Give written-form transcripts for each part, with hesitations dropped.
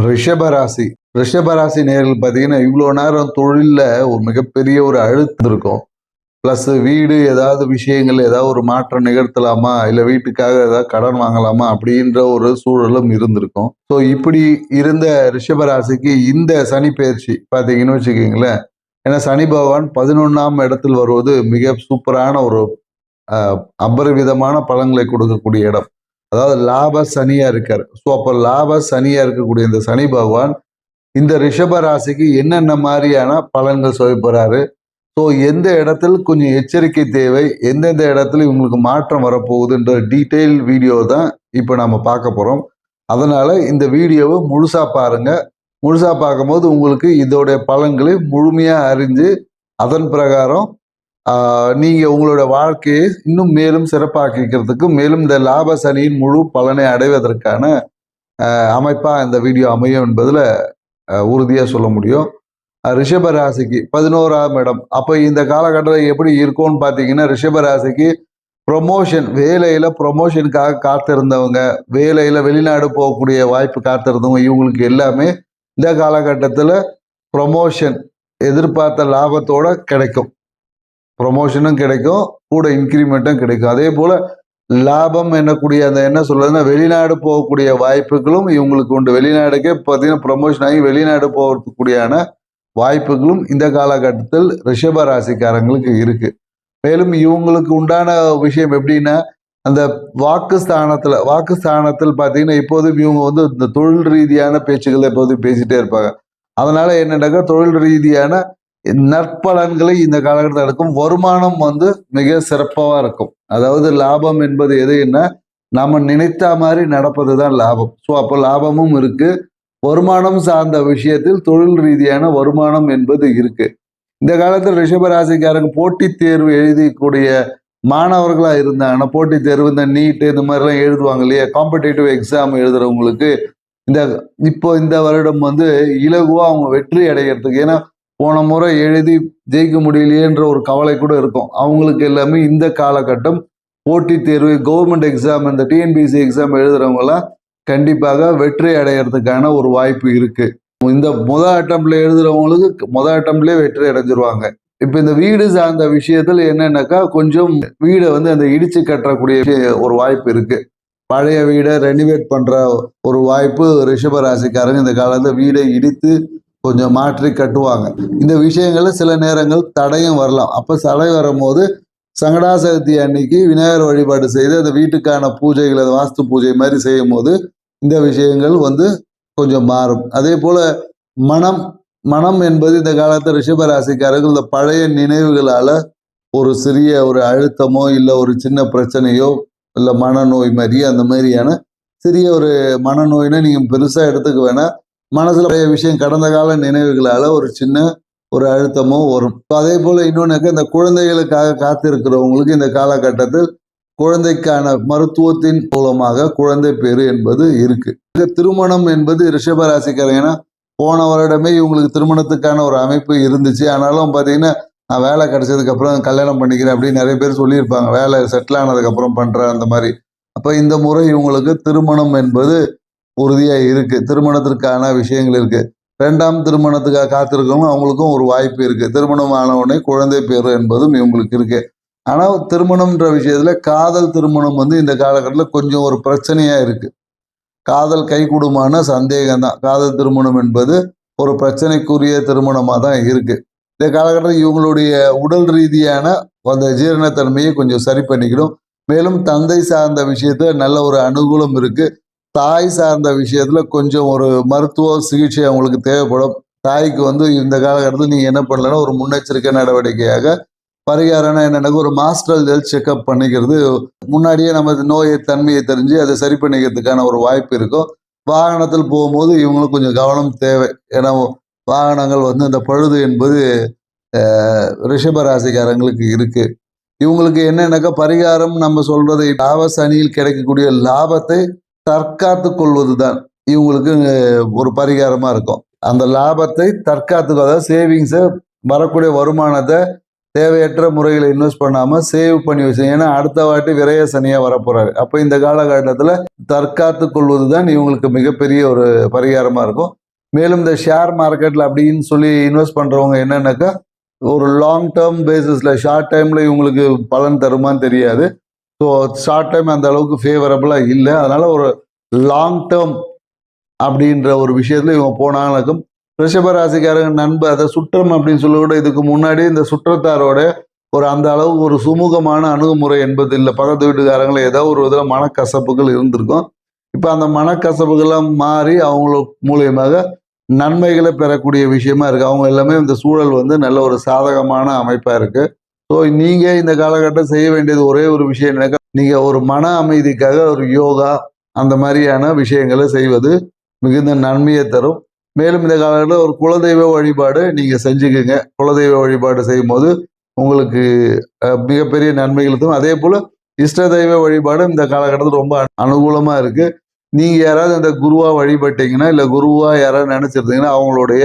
ரிஷபராசி ரிஷபராசி நேர்கள் பார்த்தீங்கன்னா இவ்வளோ நேரம் தொழிலில் ஒரு மிகப்பெரிய ஒரு அழுத்தம் இருக்கும். ப்ளஸ் வீடு ஏதாவது விஷயங்கள் ஏதாவது ஒரு மாற்றம் நிகழ்த்தலாமா, இல்லை வீட்டுக்காக ஏதாவது கடன் வாங்கலாமா அப்படின்ற ஒரு சூழலும் இருந்திருக்கும். ஸோ இப்படி இருந்த ரிஷபராசிக்கு இந்த சனி பயிற்சி பார்த்தீங்கன்னு வச்சுக்கிங்களேன், ஏன்னா சனி பகவான் 11ஆம் இடத்தில் வருவது மிக சூப்பரான ஒரு அபரிவிதமான பலன்களை கொடுக்கக்கூடிய இடம். அதாவது லாப சனியா இருக்காரு. ஸோ அப்போ லாப சனியா இருக்கக்கூடிய இந்த சனி பகவான் இந்த ரிஷப ராசிக்கு என்னென்ன மாதிரியான பலன்கள் சொல்ல போறாரு. ஸோ எந்த இடத்துல கொஞ்சம் எச்சரிக்கை தேவை, எந்தெந்த இடத்துல இவங்களுக்கு மாற்றம் வரப்போகுதுன்ற டீட்டெயில் வீடியோ தான் இப்போ நம்ம பார்க்க போகிறோம். அதனால இந்த வீடியோவை முழுசா பாருங்க. முழுசா பார்க்கும்போது உங்களுக்கு இதோடைய பலன்களை முழுமையாக அறிஞ்சு அதன் பிரகாரம் நீங்க உங்களோட வாழ்க்கையை இன்னும் மேலும் சிறப்பாக்கிக்கிறதுக்கு, மேலும் இந்த லாப சனியின் முழு பலனை அடைவதற்கான அமைப்பா இந்த வீடியோ அமையும் என்பதுல உறுதியா சொல்ல முடியும். ரிஷப ராசிக்கு 11ஆம் இடம். அப்ப இந்த காலகட்டத்தில் எப்படி இருக்கும்னு பார்த்தீங்கன்னா, ரிஷப ராசிக்கு ப்ரொமோஷன், வேலையில ப்ரொமோஷனுக்காக காத்திருந்தவங்க, வேலையில வெளிநாடு போகக்கூடிய வாய்ப்பு காத்திருந்தவங்க, இவங்களுக்கு எல்லாமே இந்த காலகட்டத்தில் ப்ரொமோஷன் எதிர்பார்த்த லாபத்தோட கிடைக்கும். ப்ரொமோஷனும் கிடைக்கும், கூட இன்க்ரிமெண்ட்டும் கிடைக்கும். அதே போல லாபம் என்னக்கூடிய அந்த என்ன சொல்றதுன்னா, வெளிநாடு போகக்கூடிய வாய்ப்புகளும் இவங்களுக்கு உண்டு. வெளிநாடுக்கே பார்த்தீங்கன்னா ப்ரொமோஷன் ஆகி வெளிநாடு போகிறதுக்கூடியான வாய்ப்புகளும் இந்த காலகட்டத்தில் ரிஷப ராசிக்காரங்களுக்கு இருக்கு. மேலும் இவங்களுக்கு உண்டான விஷயம் எப்படின்னா, அந்த வாக்குஸ்தானத்தில் பார்த்தீங்கன்னா இப்போதும் இவங்க வந்து இந்த தொழில் ரீதியான பேச்சுக்கள் எப்போதும் பேசிட்டே இருப்பாங்க. அதனால என்னன்னாக்கா தொழில் ரீதியான நற்பலன்களை இந்த காலகட்டத்தில் இருக்கும். வருமானம் வந்து மிக சிறப்பாக இருக்கும். அதாவது லாபம் என்பது எதுன்னா, நம்ம நினைத்த மாதிரி நடப்பது தான் லாபம். ஸோ அப்போ லாபமும் இருக்கு, வருமானம் சார்ந்த விஷயத்தில் தொழில் ரீதியான வருமானம் என்பது இருக்கு. இந்த காலத்தில் ரிஷபராசிக்காரங்க போட்டித் தேர்வு எழுதக்கூடிய மாணவர்களா இருந்தாங்கன்னா, போட்டித் தேர்வு இந்த நீட் இந்த மாதிரிலாம் எழுதுவாங்க இல்லையா, காம்படிட்டிவ் எக்ஸாம் எழுதுறவங்களுக்கு இப்போ இந்த வருடம் வந்து இலகுவா அவங்க வெற்றி அடைகிறதுக்கு, ஏன்னா போன முறை எழுதி ஜெயிக்க முடியலையேன்ற ஒரு கவலை கூட இருக்கும். அவங்களுக்கு எல்லாமே இந்த காலகட்டம் போட்டித் தேர்வு, கவர்மெண்ட் எக்ஸாம், இந்த டிஎன்பிஎஸ்சி எக்ஸாம் எழுதுறவங்கலாம் கண்டிப்பாக வெற்றி அடைகிறதுக்கான ஒரு வாய்ப்பு இருக்கு. இந்த முதல் அட்டம்ப்ட்ல எழுதுறவங்களுக்கு முதல் அட்டம்ப்ட்லேயே வெற்றி அடைஞ்சிருவாங்க. இப்போ இந்த வீடு சார்ந்த விஷயத்துல என்னன்னாக்கா, கொஞ்சம் வீடை வந்து அந்த இடிச்சு கட்டக்கூடிய ஒரு வாய்ப்பு இருக்கு. பழைய வீடை ரெனிவேட் பண்ற ஒரு வாய்ப்பு ரிஷப ராசிக்காரங்க இந்த காலத்துல வீடை இடித்து கொஞ்சம் மாற்றி கட்டுவாங்க. இந்த விஷயங்கள்ல சில நேரங்கள் தடையும் வரலாம். அப்ப தடை வரும்போது சங்கடா சதுர்த்தி அன்னைக்கு விநாயகர் வழிபாடு செய்து அந்த வீட்டுக்கான பூஜைகளை வாஸ்து பூஜை மாதிரி செய்யும் போது இந்த விஷயங்கள் வந்து கொஞ்சம் மாறும். அதே போல மனம் என்பது இந்த காலத்து ரிஷப ராசிக்காரர்கள் இந்த பழைய நினைவுகளால ஒரு சிறிய ஒரு அழுத்தமோ இல்லை ஒரு சின்ன பிரச்சனையோ இல்லை மனநோய் மாதிரி அந்த மாதிரியான சிறிய ஒரு மனநோயினா நீங்க பெருசா எடுத்துக்க வேணாம். மனசுல பழைய விஷயம் கடந்த கால நினைவுகளால ஒரு சின்ன ஒரு அழுத்தமோ வரும். அதே போல இன்னொன்னு, இந்த குழந்தைகளுக்காக காத்திருக்கிறவங்களுக்கு இந்த காலகட்டத்தில் குழந்தைக்கான மருத்துவத்தின் மூலமாக குழந்தை பேரு என்பது இருக்கு. திருமணம் என்பது ரிஷபராசிக்காரங்கன்னா போன வருடமே இவங்களுக்கு திருமணத்துக்கான ஒரு அமைப்பு இருந்துச்சு. ஆனாலும் பார்த்தீங்கன்னா நான் வேலை கிடைச்சதுக்கு அப்புறம் கல்யாணம் பண்ணிக்கிறேன் அப்படின்னு நிறைய பேர் சொல்லியிருப்பாங்க. வேலை செட்டில் ஆனதுக்கு அப்புறம் பண்றேன் அந்த மாதிரி. அப்ப இந்த முறை இவங்களுக்கு திருமணம் என்பது உறுதியா இருக்கு. திருமணத்திற்கான விஷயங்கள் இருக்கு. 2ஆம் திருமணத்துக்காக காத்திருக்கவங்க அவங்களுக்கும் ஒரு வாய்ப்பு இருக்கு. திருமணம் ஆனவுடனே குழந்தை பேரு என்பதும் இவங்களுக்கு இருக்கு. ஆனால் திருமணம்ன்ற விஷயத்துல காதல் திருமணம் வந்து இந்த காலகட்டத்தில் கொஞ்சம் ஒரு பிரச்சனையா இருக்கு. காதல் கைகூடுமான சந்தேகம் தான். காதல் திருமணம் என்பது ஒரு பிரச்சனைக்குரிய திருமணமாக தான் இருக்கு. இந்த காலகட்டத்தில் இவங்களுடைய உடல் ரீதியான அந்த ஜீரணத்தன்மையை கொஞ்சம் சரி பண்ணிக்கணும். மேலும் தந்தை சார்ந்த விஷயத்துல நல்ல ஒரு அனுகூலம் இருக்கு. தாய் சார்ந்த விஷயத்துல கொஞ்சம் ஒரு மருத்துவ சிகிச்சை அவங்களுக்கு தேவைப்படும். தாய்க்கு வந்து இந்த காலகட்டத்தில் நீங்க என்ன பண்ணலன்னா, ஒரு முன்னெச்சரிக்கை நடவடிக்கையாக பரிகாரம்னா என்னென்ன, ஒரு மாஸ்டர் ஹெல்த் செக்அப் பண்ணிக்கிறது, முன்னாடியே நம்ம நோயை தன்மையை தெரிஞ்சு அதை சரி பண்ணிக்கிறதுக்கான ஒரு வாய்ப்பு இருக்கும். வாகனத்தில் போகும்போது இவங்களுக்கு கொஞ்சம் கவனம் தேவை. ஏன்னா வாகனங்கள் வந்து அந்த பழுது என்பது ரிஷபராசிக்காரங்களுக்கு இருக்கு. இவங்களுக்கு என்னன்னாக்கா பரிகாரம் நம்ம சொல்றது லாப சனியில் கிடைக்கக்கூடிய லாபத்தை தற்காத்து கொள்வதுதான் இவங்களுக்கு ஒரு பரிகாரமா இருக்கும். அந்த லாபத்தை தற்காத்து, அதாவது சேவிங்ஸை வரக்கூடிய வருமானத்தை தேவையற்ற முறையில் இன்வெஸ்ட் பண்ணாம சேவ் பண்ணி வச்சு. ஏன்னா அடுத்த வாட்டி விரய சனியா வரப்போறாரு. அப்ப இந்த காலகட்டத்துல தற்காத்து கொள்வதுதான் இவங்களுக்கு மிகப்பெரிய ஒரு பரிகாரமா இருக்கும். மேலும் இந்த ஷேர் மார்க்கெட்ல அப்படின்னு சொல்லி இன்வெஸ்ட் பண்றவங்க என்னன்னாக்கா ஒரு லாங் டேர்ம் பேசிஸ்ல ஷார்ட் டைம்ல இவங்களுக்கு பலன் தருமான்னு தெரியாது. ஸோ ஷார்ட் டைம் அந்த அளவுக்கு ஃபேவரபிளா இல்லை. அதனால ஒரு லாங் டேர்ம் அப்படின்ற ஒரு விஷயத்துல இவங்க போனாலும் ரிஷப ராசிக்காரங்க நண்பர் அதை சுற்றம் அப்படின்னு சொல்ல கூட இதுக்கு முன்னாடி இந்த சுற்றத்தாரோட ஒரு அந்த அளவுக்கு ஒரு சுமூகமான அணுகுமுறை என்பது இல்லை. பக்கத்து வீட்டுக்காரங்களை ஏதோ ஒரு விதத்தில் மனக்கசப்புகள் இருந்திருக்கும். இப்போ அந்த மனக்கசப்புகள்லாம் மாறி அவங்கள மூலியமாக நன்மைகளை பெறக்கூடிய விஷயமா இருக்கு. அவங்க எல்லாமே இந்த சூழல் வந்து நல்ல ஒரு சாதகமான அமைப்பா இருக்கு. ஸோ நீங்க இந்த காலகட்டம் செய்ய வேண்டியது ஒரே ஒரு விஷயம் என்னக்கா, நீங்க ஒரு மன அமைதிக்காக ஒரு யோகா அந்த மாதிரியான விஷயங்களை செய்வது மிகுந்த நன்மையை தரும். மேலும் இந்த காலகட்டத்தில் ஒரு குலதெய்வ வழிபாடு நீங்க செஞ்சுக்குங்க. குலதெய்வ வழிபாடு செய்யும் போது உங்களுக்கு மிகப்பெரிய நன்மைகள் தரும். அதே போல இஷ்ட தெய்வ வழிபாடு இந்த காலகட்டத்தில் ரொம்ப அனுகூலமா இருக்கு. நீங்க யாராவது இந்த குருவா வழிபட்டீங்கன்னா, இல்லை குருவா யாராவது நினைச்சிருந்தீங்கன்னா அவங்களுடைய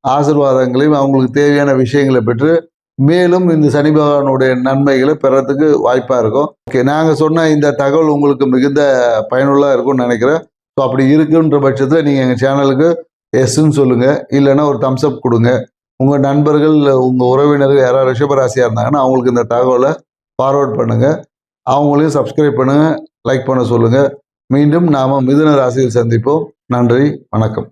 ஆசீர்வாதங்களையும் அவங்களுக்கு தேவையான விஷயங்களை பெற்று மேலும் இந்த சனி பகவானுடைய நன்மைகளை பெறத்துக்கு வாய்ப்பா இருக்கும். ஓகே, நாங்க சொன்ன இந்த தகவல் உங்களுக்கு மிகுந்த பயனுள்ளா இருக்கும்னு நினைக்கிறேன். ஸோ அப்படி இருக்குன்ற பட்சத்தில் நீங்க எங்க சேனலுக்கு எஸ்ன்னு சொல்லுங்க, இல்லைன்னா ஒரு தம்ஸ் அப் கொடுங்க. உங்க நண்பர்கள் உங்க உறவினர்கள் யாராவது ரிஷபராசியா இருந்தாங்கன்னா அவங்களுக்கு இந்த தகவலை ஃபார்வர்ட் பண்ணுங்க. அவங்களையும் சப்ஸ்கிரைப் பண்ணுங்க, லைக் பண்ண சொல்லுங்க. மீண்டும் நாம மிதுன ராசியில் சந்திப்போம். நன்றி, வணக்கம்.